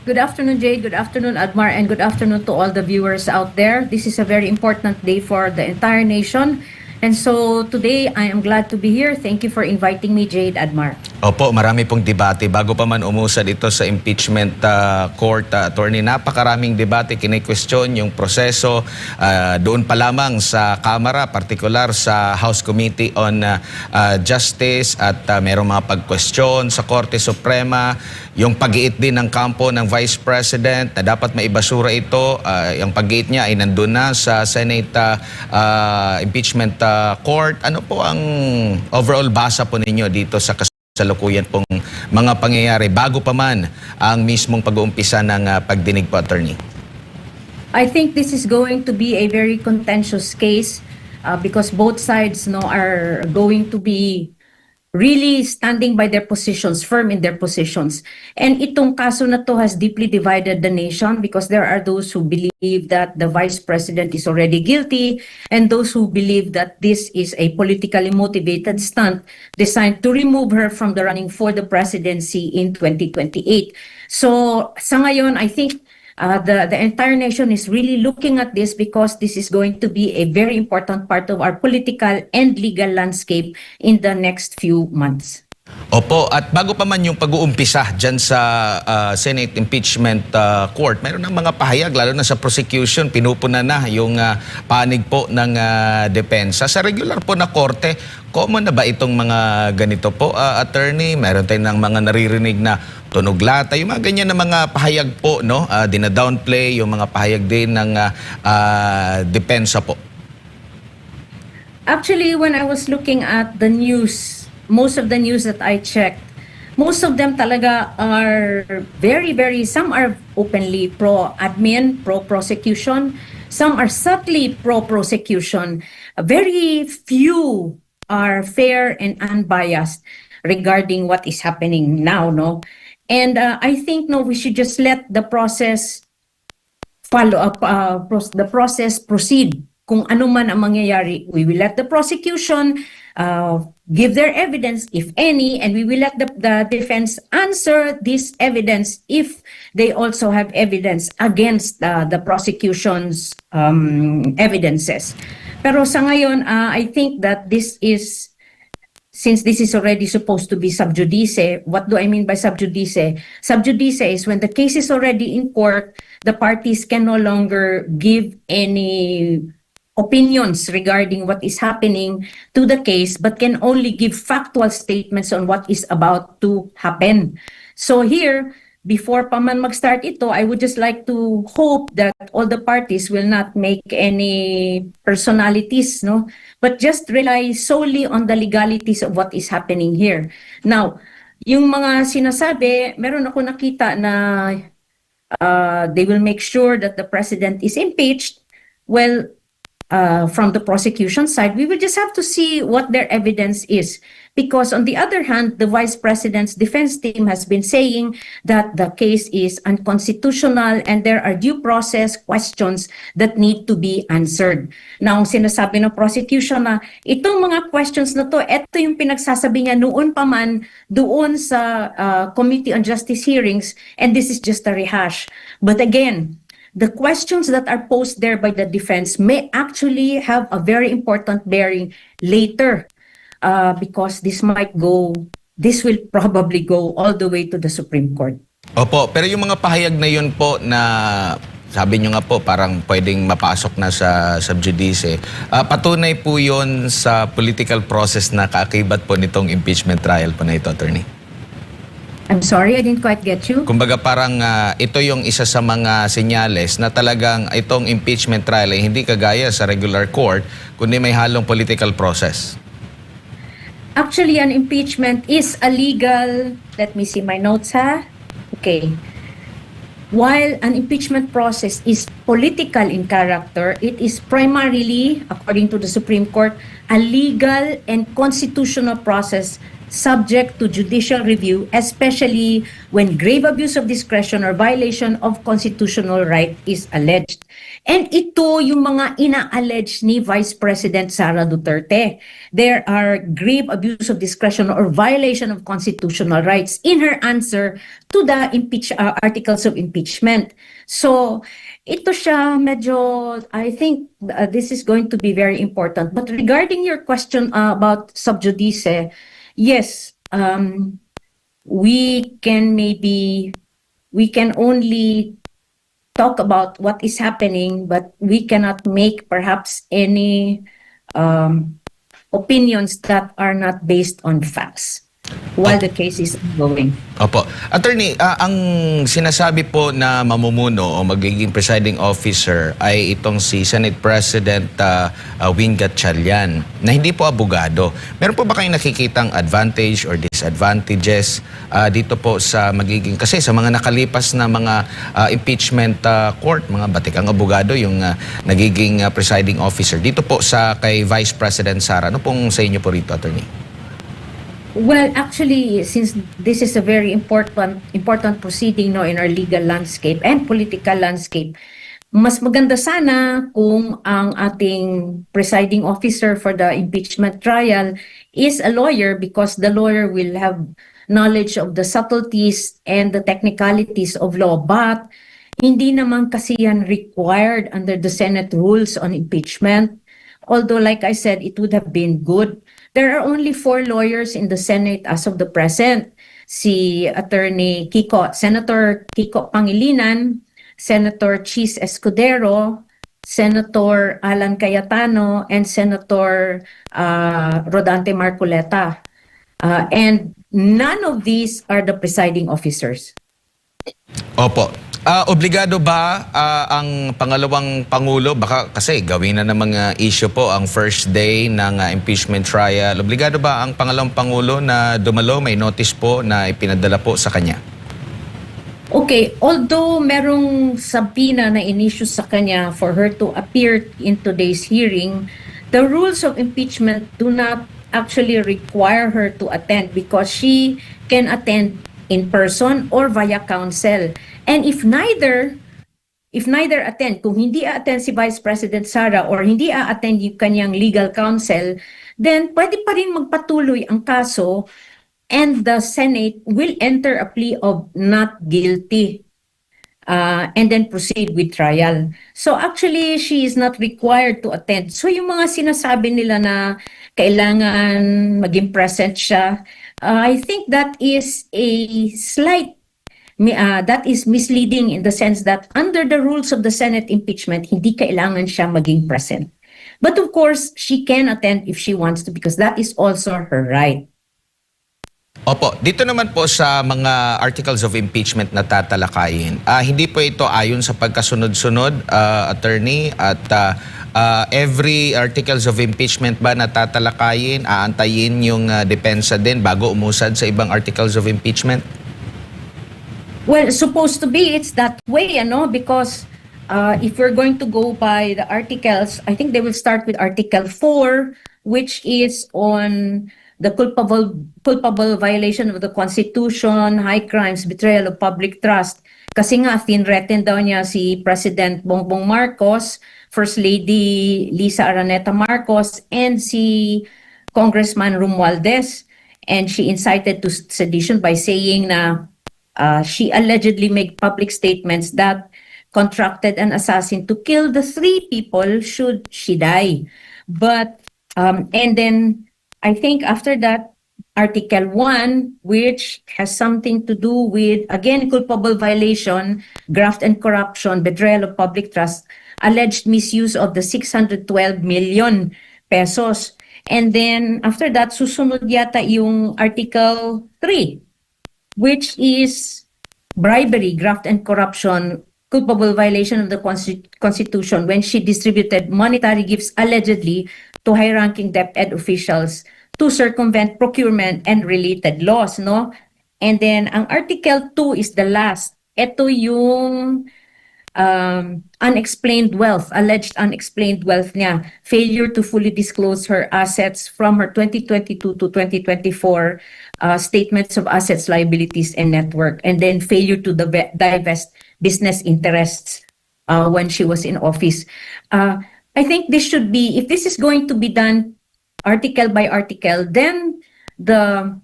Good afternoon, Jade. Good afternoon, Admar, and good afternoon to all the viewers out there. This is a very important day for the entire nation. And so today, I am glad to be here. Thank you for inviting me, Jade, Admar. Opo, marami pong debate. Bago pa man umusad ito sa impeachment court, attorney, napakaraming debate, kine-question yung proseso doon pa lamang sa Kamara, partikular sa House Committee on Justice at merong mga pag-question sa Korte Suprema, yung pag-iit din ng kampo ng Vice President na dapat maibasura ito. Yung pag-iit niya ay nandun na sa Senate Impeachment Court. Ano po ang overall basa po ninyo dito sa kasalukuyan pong mga pangyayari bago pa man ang mismong pag-uumpisa ng pagdinig po, attorney? I think this is going to be a very contentious case because both sides are going to be really standing by their positions, firm in their positions. And itong kaso na to has deeply divided the nation because there are those who believe that the Vice President is already guilty and those who believe that this is a politically motivated stunt designed to remove her from the running for the presidency in 2028. So sa ngayon, I think the entire nation is really looking at this because this is going to be a very important part of our political and legal landscape in the next few months. Opo, at bago pa man yung pag-uumpisa dyan sa Senate Impeachment Court, mayroon ng mga pahayag, lalo na sa prosecution, pinupuna na yung panig po ng depensa. Sa regular po na korte, common na ba itong mga ganito po, attorney? Mayroon tayong ng mga naririnig na tunog lata, yung mga ganyan na mga pahayag po, no? Dina-downplay, yung mga pahayag din ng depensa po. Actually, when I was looking at the news, most of the news that I checked, most of them talaga are some are openly pro-admin, pro-prosecution, some are subtly pro-prosecution. Very few are fair and unbiased regarding what is happening now, no? And I think, no, we should just let the process follow up, the process proceed. Kung ano man ang mangyayari, we will let the prosecution give their evidence, if any, and we will let the defense answer this evidence if they also have evidence against the prosecution's evidences. Pero sa ngayon, I think that this is, since this is already supposed to be sub judice, what do I mean by sub judice? Sub judice is when the case is already in court, the parties can no longer give any opinions regarding what is happening to the case, but can only give factual statements on what is about to happen. So here, before pa man mag-start ito, I would just like to hope that all the parties will not make any personalities, no? But just rely solely on the legalities of what is happening here. Now, yung mga sinasabi, meron ako nakita na they will make sure that the president is impeached. Well, from the prosecution side, we will just have to see what their evidence is. Because on the other hand, the Vice President's defense team has been saying that the case is unconstitutional and there are due process questions that need to be answered. Now, sinasabi ng prosecution na itong mga questions na to, ito yung pinagsasabi niya noon pa man doon sa Committee on Justice hearings, and this is just a rehash. But again, the questions that are posed there by the defense may actually have a very important bearing later because this will probably go all the way to the Supreme Court. Opo, pero yung mga pahayag na yun po na sabi nyo nga po parang pwedeng mapasok na sa sub judice, patunay po yun sa political process na kaakibat po nitong impeachment trial po na ito, attorney? I'm sorry, I didn't quite get you. Kumbaga parang ito yung isa sa mga senyales na talagang itong impeachment trial ay hindi kagaya sa regular court, kundi may halong political process. Actually, an impeachment is a legal, let me see my notes ha. Okay. While an impeachment process is political in character, it is primarily, according to the Supreme Court, a legal and constitutional process subject to judicial review, especially when grave abuse of discretion or violation of constitutional right is alleged. And ito yung mga ina-allege ni Vice President Sara Duterte. There are grave abuse of discretion or violation of constitutional rights in her answer to the articles of impeachment. So, ito siya medyo, I think this is going to be very important. But regarding your question about sub judice, yes, we can only talk about what is happening, but we cannot make perhaps any opinions that are not based on facts while the case is ongoing. Opo. Attorney, ang sinasabi po na mamumuno o magiging presiding officer ay itong si Senate President Win Gatchalian na hindi po abogado. Meron po ba kayong nakikitang advantage or disadvantages dito po sa magiging, kasi sa mga nakalipas na mga impeachment court, mga batikang abogado yung nagiging presiding officer. Dito po sa kay Vice President Sara, ano pong sa inyo po rito, Attorney? Well, actually, since this is a very important proceeding in our legal landscape and political landscape, mas maganda sana kung ang ating presiding officer for the impeachment trial is a lawyer, because the lawyer will have knowledge of the subtleties and the technicalities of law. But hindi naman kasi yan required under the Senate rules on impeachment. Although, like I said, it would have been good. There are only 4 lawyers in the Senate as of the present. Si Senator Kiko Pangilinan, Senator Chis Escudero, Senator Alan Cayetano, and Senator Rodante Marcoleta. And none of these are the presiding officers. Opo. Obligado ba ang pangalawang Pangulo, baka kasi gawin na ng mga issue po ang first day ng impeachment trial, obligado ba ang pangalawang Pangulo na dumalo, may notice po na ipinadala po sa kanya? Okay, although merong subpoena na in-issue sa kanya for her to appear in today's hearing, the rules of impeachment do not actually require her to attend, because she can attend in person or via counsel. And if neither attend, kung hindi attend si Vice President Sara or hindi attend yung kanyang legal counsel, then pwede pa rin magpatuloy ang kaso and the Senate will enter a plea of not guilty and then proceed with trial. So actually, she is not required to attend. So yung mga sinasabi nila na kailangan maging present siya, I think that is that is misleading in the sense that under the rules of the Senate impeachment, hindi kailangan siya maging present. But of course, she can attend if she wants to, because that is also her right. Opo, dito naman po sa mga articles of impeachment na tatalakayin, hindi po ito ayon sa pagkasunod-sunod, attorney, at every articles of impeachment ba na tatalakayin, aantayin yung depensa din bago umusad sa ibang articles of impeachment? Well, supposed to be, it's that way, because if we're going to go by the articles, I think they will start with Article 4, which is on the culpable violation of the Constitution, high crimes, betrayal of public trust. Kasi nga, threatened daw niya si President Bongbong Marcos, First Lady Lisa Araneta Marcos, and si Congressman Romualdez. And she incited to sedition by saying na she allegedly made public statements that contracted an assassin to kill the 3 people should she die. But, and then, I think after that, Article 1, which has something to do with, again, culpable violation, graft and corruption, betrayal of public trust, alleged misuse of the 612 million pesos. And then, after that, susunod yata yung Article 3, which is bribery, graft and corruption, culpable violation of the Constitution when she distributed monetary gifts allegedly to high-ranking DepEd officials to circumvent procurement and related laws, no? And then, ang Article 2 is the last. Ito yung unexplained wealth, alleged unexplained wealth niya, failure to fully disclose her assets from her 2022 to 2024 statements of assets, liabilities, and network, and then failure to divest business interests when she was in office. I think this should be, if this is going to be done article by article, then the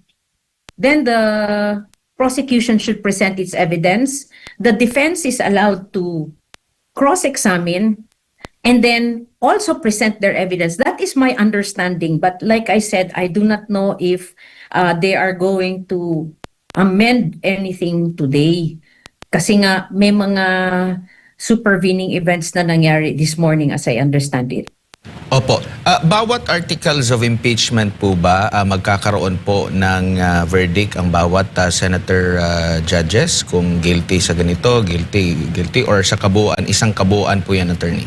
prosecution should present its evidence. The defense is allowed to cross-examine and then also present their evidence. That is my understanding. But like I said, I do not know if they are going to amend anything today. Kasi nga may mga supervening events na nangyari this morning as I understand it. Opo. Bawat articles of impeachment po ba magkakaroon po ng verdict ang bawat senator judges kung guilty sa ganito, guilty or sa kabuuan, isang kabuuan po yan, attorney?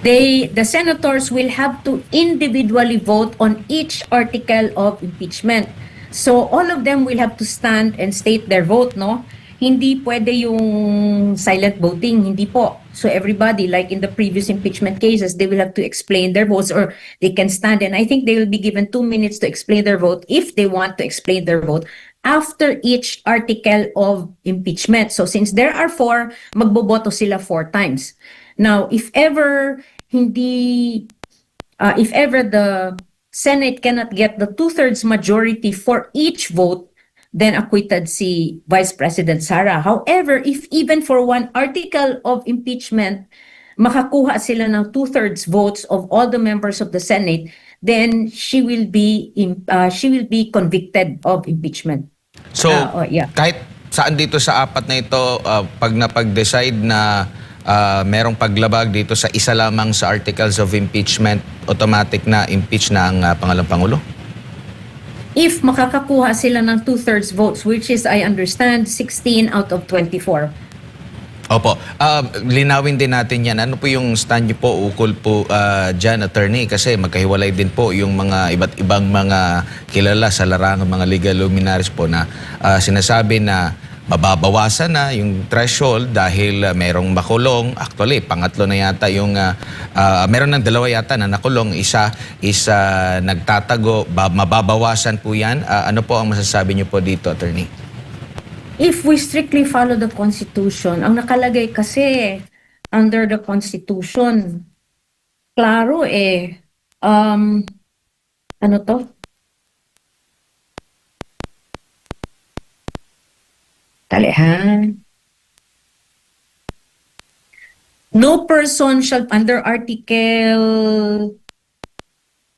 The senators will have to individually vote on each article of impeachment. So all of them will have to stand and state their vote, no? Hindi pwede yung silent voting, hindi po. So everybody, like in the previous impeachment cases, they will have to explain their votes or they can stand, and I think they will be given 2 minutes to explain their vote if they want to explain their vote after each article of impeachment. So since there are 4, magboboto sila 4 times. Now, if ever the Senate cannot get the 2/3 majority for each vote, then acquitted si Vice President Sara. However, if even for one article of impeachment, makakuha sila ng 2/3 votes of all the members of the Senate, then she will be convicted of impeachment. So, yeah. kahit saan dito sa 4 na ito, pag napag-decide na merong paglabag dito sa isa lamang sa articles of impeachment, automatic na impeach na ang Pangalawang Pangulo? If makakakuha sila ng 2/3 votes, which is, I understand, 16 out of 24. Opo. Linawin din natin yan. Ano po yung stand niyo po, ukol po dyan, attorney? Kasi magkahiwalay din po yung mga iba't ibang mga kilala sa larangan, mga legal luminaries po na sinasabi na mababawasan na yung threshold dahil merong makulong. Actually, pangatlo na yata yung meron ng 2 yata na nakulong, isa nagtatago, mababawasan po yan. Ano po ang masasabi niyo po dito, attorney? If we strictly follow the Constitution, ang nakalagay kasi under the Constitution, klaro ano to? Talihan. No person shall, under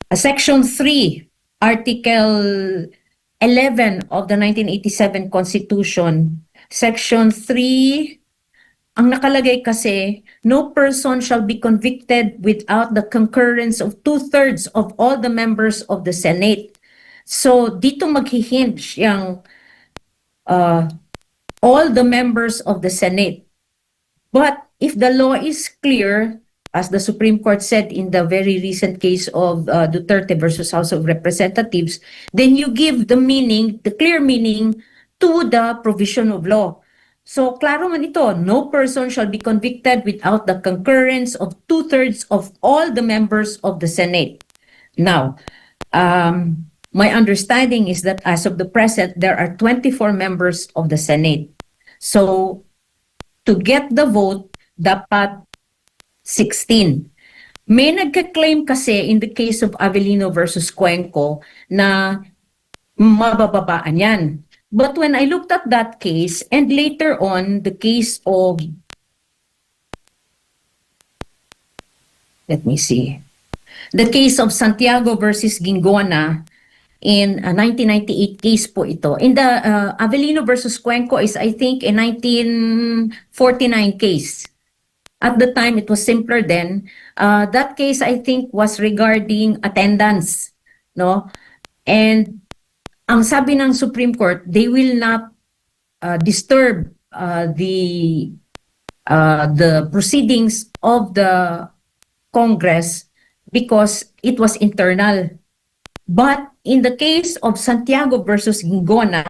Section 3, Article 11 of the 1987 Constitution, Section 3, ang nakalagay kasi, no person shall be convicted without the concurrence of 2/3 of all the members of the Senate. So, dito maghihinge yung all the members of the Senate. But if the law is clear, as the Supreme Court said in the very recent case of Duterte versus House of Representatives, then you give the clear meaning to the provision of law. So, klaro man ito, no person shall be convicted without the concurrence of 2/3 of all the members of the Senate. Now, my understanding is that as of the present, there are 24 members of the Senate. So, to get the vote, dapat 16. May nagka-claim kasi in the case of Avellino versus Cuenco na mabababaan yan. But when I looked at that case, and later on, the case of, let me see, the case of Santiago versus Gingona, in a 1998 case po ito. In the Avellino versus Cuenco is, I think, a 1949 case. At the time, it was simpler then. That case, I think, was regarding attendance, no? And ang sabi ng Supreme Court, they will not disturb the proceedings of the Congress because it was internal. But in the case of Santiago versus Gingona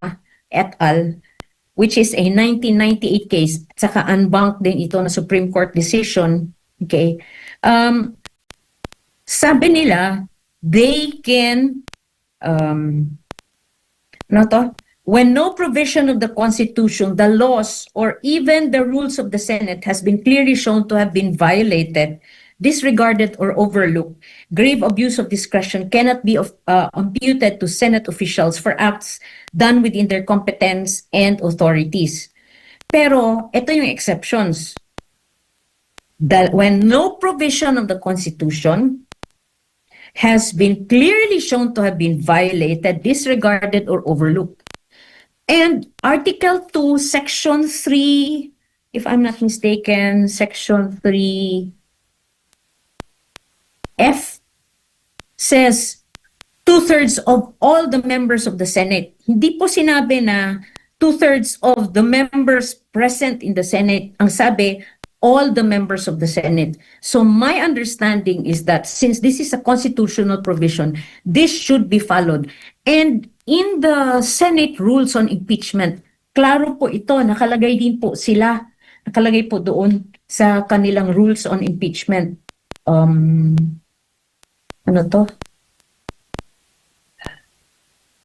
et al., which is a 1998 case, at saka unbanked din ito na Supreme Court decision, okay, sabi nila, they can, when no provision of the Constitution, the laws, or even the rules of the Senate has been clearly shown to have been violated, disregarded, or overlooked, grave abuse of discretion cannot be imputed to Senate officials for acts done within their competence and authorities. Pero ito yung exceptions. That when no provision of the Constitution has been clearly shown to have been violated, disregarded, or overlooked. And Article 2, Section 3, if I'm not mistaken, Section 3F says 2/3 of all the members of the Senate. Hindi po sinabi na 2/3 of the members present in the Senate. Ang sabi, all the members of the Senate. So my understanding is that since this is a constitutional provision, this should be followed. And in the Senate rules on impeachment, klaro po ito, nakalagay din po sila, nakalagay po doon sa kanilang rules on impeachment. Ano to?